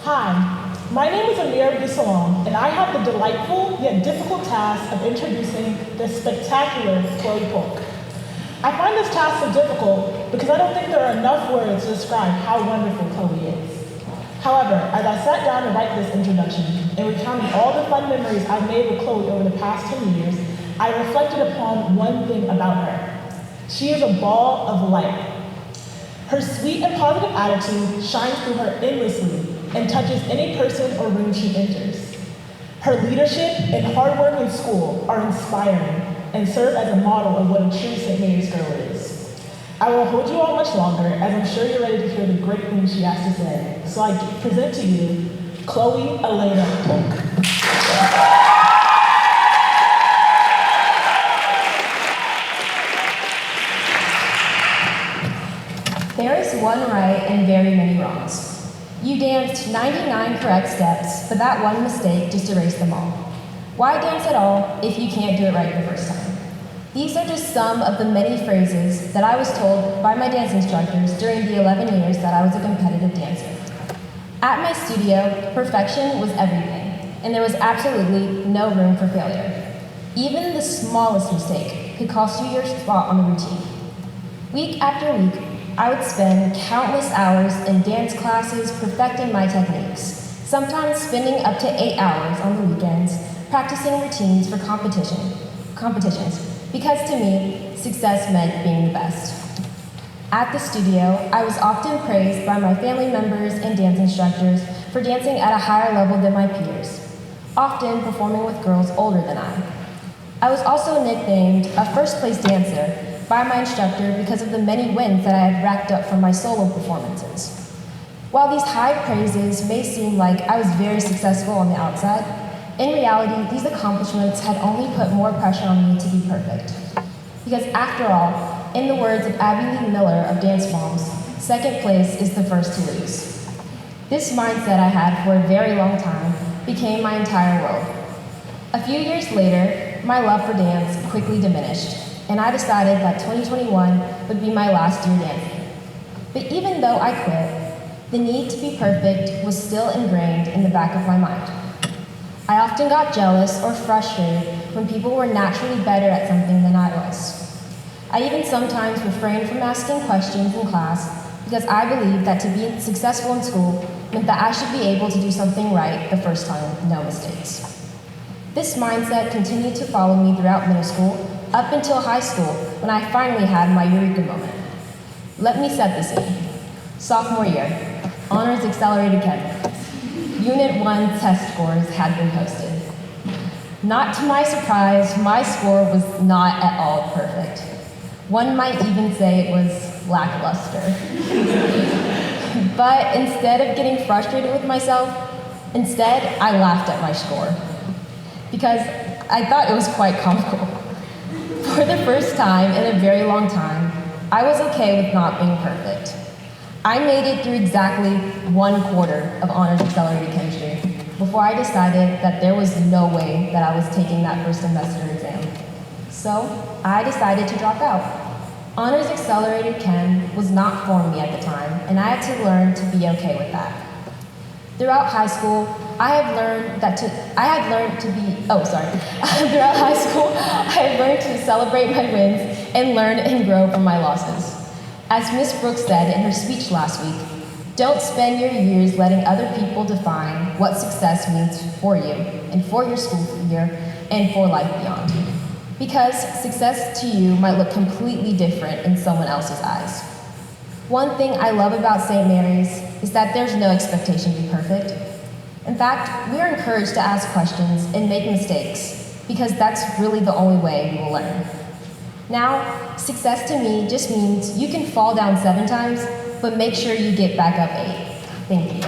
Hi, my name is Amira Abdussalam, and I have the delightful yet difficult task of introducing the spectacular Chloe Polk. I find this task so difficult because I don't think there are enough words to describe how wonderful Chloe is. However, as I sat down to write this introduction and recounted all the fun memories I've made with Chloe over the past 10 years, I reflected upon one thing about her. She is a ball of light. Her sweet and positive attitude shines through her endlessly and touches any person or room she enters. Her leadership and hard work in school are inspiring and serve as a model of what a true St. Mary's girl is. I won't hold you all much longer, as I'm sure you're ready to hear the great things she has to say. So I present to you Chloe Elena Polk. There is one right and very many wrongs. You danced 99 correct steps, but that one mistake just erased them all. Why dance at all if you can't do it right the first time? These are just some of the many phrases that I was told by my dance instructors during the 11 years that I was a competitive dancer. At my studio, perfection was everything, and there was absolutely no room for failure. Even the smallest mistake could cost you your spot on the routine. Week after week, I would spend countless hours in dance classes perfecting my techniques, sometimes spending up to 8 hours on the weekends practicing routines for competitions, because to me, success meant being the best. At the studio, I was often praised by my family members and dance instructors for dancing at a higher level than my peers, often performing with girls older than I. I was also nicknamed a first-place dancer by my instructor because of the many wins that I had racked up from my solo performances. While these high praises may seem like I was very successful on the outside, in reality, these accomplishments had only put more pressure on me to be perfect. Because after all, in the words of Abby Lee Miller of Dance Moms, second place is the first to lose. This mindset I had for a very long time became my entire world. A few years later, my love for dance quickly diminished, and I decided that 2021 would be my last year dancing. But even though I quit, the need to be perfect was still ingrained in the back of my mind. I often got jealous or frustrated when people were naturally better at something than I was. I even sometimes refrained from asking questions in class because I believed that to be successful in school meant that I should be able to do something right the first time with no mistakes. This mindset continued to follow me throughout middle school, up until high school, when I finally had my eureka moment. Let me set the scene. Sophomore year, Honors Accelerated Chem. Unit 1 test scores had been posted. Not to my surprise, my score was not at all perfect. One might even say it was lackluster. But instead of getting frustrated with myself, instead I laughed at my score, because I thought it was quite comical. For the first time in a very long time, I was okay with not being perfect. I made it through exactly 1/4 of Honors Accelerated Chemistry before I decided that there was no way that I was taking that first semester exam. So I decided to drop out. Honors Accelerated Chem was not for me at the time, and I had to learn to be okay with that. Throughout high school, Throughout high school, I had learned to celebrate my wins and learn and grow from my losses. As Miss Brooks said in her speech last week, don't spend your years letting other people define what success means for you and for your school year and for life beyond. Because success to you might look completely different in someone else's eyes. One thing I love about St. Mary's is that there's no expectation to be perfect. In fact, we are encouraged to ask questions and make mistakes, because that's really the only way we will learn. Now, success to me just means you can fall down 7 times, but make sure you get back up 8. Thank you.